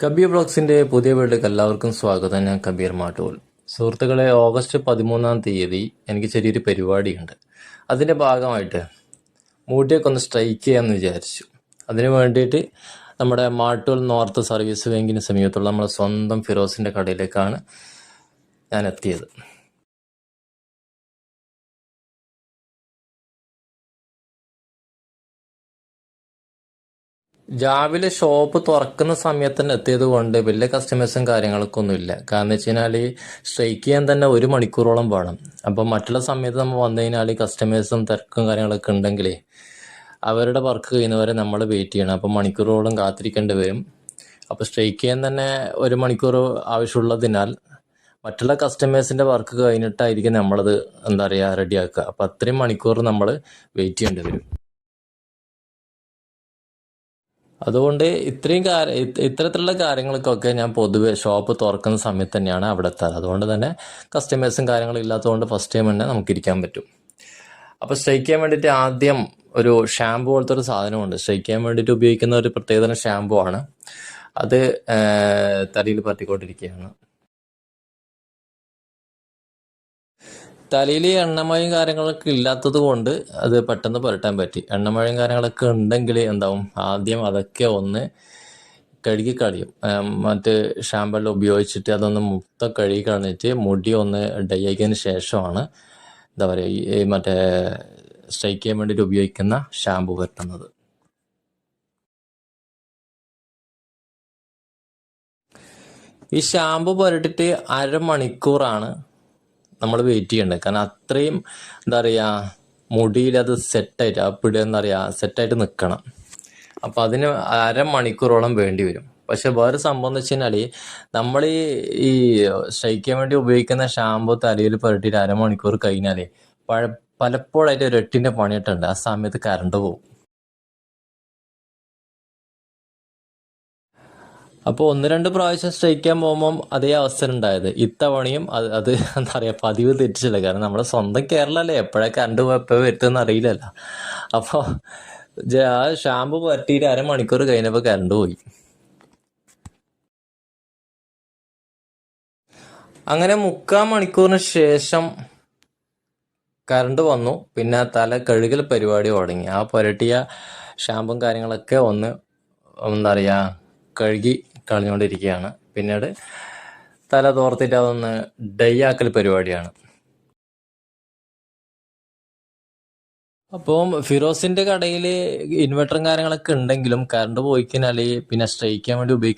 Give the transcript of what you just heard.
കബീർ ബ്ലോഗ്സിന്റെ പുതിയ വീട്ടിലേക്ക് എല്ലാവർക്കും സ്വാഗതം. ഞാൻ കബീർ മാട്ടൂൽ. സുഹൃത്തുക്കളെ, ഓഗസ്റ്റ് 13 എനിക്ക് ചെറിയൊരു പരിപാടിയുണ്ട്. അതിന്റെ ഭാഗമായിട്ട് മുടിയൊക്കെ ഒന്ന് സ്ട്രൈക്ക് ചെയ്യാമെന്ന് വിചാരിച്ചു. അതിനു വേണ്ടിയിട്ട് നമ്മുടെ മാട്ടൂൽ നോർത്ത് സർവീസ് ബാങ്കിന് സമീപത്തുള്ള നമ്മുടെ സ്വന്തം ഫിറോസിന്റെ കടയിലേക്കാണ് ഞാൻ എത്തിയത്. രാവിലെ ഷോപ്പ് തുറക്കുന്ന സമയത്ത് തന്നെ എത്തിയത് കൊണ്ട് വലിയ കസ്റ്റമേഴ്സും കാര്യങ്ങളൊക്കെ ഒന്നുമില്ല. കാരണം വെച്ച് കഴിഞ്ഞാൽ സ്ട്രൈക്ക് ചെയ്യാൻ തന്നെ 1 മണിക്കൂറോളം വേണം. അപ്പം മറ്റുള്ള സമയത്ത് നമ്മൾ വന്നു കഴിഞ്ഞാൽ കസ്റ്റമേഴ്സും തിരക്കും കാര്യങ്ങളൊക്കെ ഉണ്ടെങ്കിൽ അവരുടെ വർക്ക് കഴിയുന്നവരെ നമ്മൾ വെയിറ്റ് ചെയ്യണം. അപ്പം മണിക്കൂറോളം കാത്തിരിക്കേണ്ടി വരും. അപ്പോൾ സ്ട്രൈക്ക് ചെയ്യാൻ തന്നെ 1 മണിക്കൂർ ആവശ്യമുള്ളതിനാൽ മറ്റുള്ള കസ്റ്റമേഴ്സിൻ്റെ വർക്ക് കഴിഞ്ഞിട്ടായിരിക്കും നമ്മളത് റെഡിയാക്കുക. അപ്പോൾ അത്രയും മണിക്കൂർ നമ്മൾ വെയിറ്റ് ചെയ്യേണ്ടി വരും. അതുകൊണ്ട് ഇത്തരത്തിലുള്ള കാര്യങ്ങൾക്കൊക്കെ ഞാൻ പൊതുവെ ഷോപ്പ് തുറക്കുന്ന സമയത്ത് തന്നെയാണ് അവിടെ എത്താറ്. അതുകൊണ്ട് തന്നെ കസ്റ്റമേഴ്സും കാര്യങ്ങളും ഇല്ലാത്തതുകൊണ്ട് ഫസ്റ്റ് ടൈം തന്നെ നമുക്ക് ഇരിക്കാൻ പറ്റും. അപ്പോൾ സ്ട്രൈക്ക് ചെയ്യാൻ വേണ്ടിയിട്ട് ആദ്യം ഒരു ഷാമ്പു പോലത്തെ ഒരു സാധനമുണ്ട്. സ്ട്രൈക്ക് ചെയ്യാൻ വേണ്ടിയിട്ട് ഉപയോഗിക്കുന്ന ഒരു പ്രത്യേകതരം ഷാമ്പു ആണ്. അത് തലയിൽ പറ്റിക്കൊണ്ടിരിക്കുകയാണ്. തലയിൽ എണ്ണമയം കാര്യങ്ങളൊക്കെ ഇല്ലാത്തത് കൊണ്ട് അത് പെട്ടെന്ന് പുരട്ടാൻ പറ്റി. എണ്ണമയം കാര്യങ്ങളൊക്കെ ഉണ്ടെങ്കിൽ ആദ്യം അതൊക്കെ ഒന്ന് കഴുകി കളയും. മറ്റ് ഷാമ്പെല്ലാം ഉപയോഗിച്ചിട്ട് അതൊന്ന് മൊത്തം കഴുകി കളഞ്ഞിട്ട് മുടി ഒന്ന് ഡൈ ആക്കിയതിന് ശേഷമാണ് ഈ മറ്റേ സ്ട്രൈക്ക് ചെയ്യാൻ വേണ്ടിയിട്ട് ഉപയോഗിക്കുന്ന ഷാമ്പു പുരട്ടുന്നത്. ഈ ഷാമ്പു പുരട്ടിട്ട് 1/2 മണിക്കൂറാണ് നമ്മൾ വെയിറ്റ് ചെയ്യേണ്ടത്. കാരണം അത്രയും മുടിയിൽ അത് സെറ്റായിട്ട് ആ പിടി സെറ്റായിട്ട് നിൽക്കണം. അപ്പം അതിന് 1/2 മണിക്കൂറോളം വേണ്ടി വരും. പക്ഷെ വേറെ സംഭവം എന്ന് വെച്ച് കഴിഞ്ഞാൽ നമ്മൾ ഈ സ്ട്രൈക്ക് ചെയ്യാൻ വേണ്ടി ഉപയോഗിക്കുന്ന ഷാമ്പു തലയിൽ പുരട്ടിയിട്ട് 1/2 മണിക്കൂർ കഴിഞ്ഞാൽ പലപ്പോഴായിട്ട് ഒരു 8ന്റെ പണിയിട്ടുണ്ട്. ആ സമയത്ത് കറണ്ട് പോകും. അപ്പോൾ 1-2 പ്രാവശ്യം സ്ട്രൈക്ക് ചെയ്യാൻ പോകുമ്പം അതേ അവസരം ഉണ്ടായത്. ഇത്തവണയും അത് പതിവ് തെറ്റിച്ചില്ല. കാരണം നമ്മുടെ സ്വന്തം കേരളമല്ലേ, എപ്പോഴൊക്കെ കറണ്ട് എപ്പോൾ വരുത്തുമെന്ന് അറിയില്ലല്ലോ. അപ്പോൾ ആ ഷാമ്പു പറ്റിയിട്ട് 1/2 മണിക്കൂർ കഴിഞ്ഞപ്പോൾ കറണ്ട് പോയി. അങ്ങനെ 3/4 മണിക്കൂറിന് ശേഷം കറണ്ട് വന്നു. പിന്നെ തല കഴുകൽ പരിപാടി തുടങ്ങി. ആ പുരട്ടിയ ഷാമ്പും കാര്യങ്ങളൊക്കെ ഒന്ന് കഴുകി കളഞ്ഞുകൊണ്ടിരിക്കുകയാണ്. പിന്നീട് തല തോർത്തിട്ട് അതൊന്ന് ഡൈ ആക്കൽ പരിപാടിയാണ്. അപ്പം ഫിറോസിന്റെ കടയിൽ ഇൻവെർട്ടറും കാര്യങ്ങളൊക്കെ ഉണ്ടെങ്കിലും കറണ്ട് പോയി കഴിഞ്ഞാൽ പിന്നെ സ്ട്രൈക്ക് ചെയ്യാൻ വേണ്ടി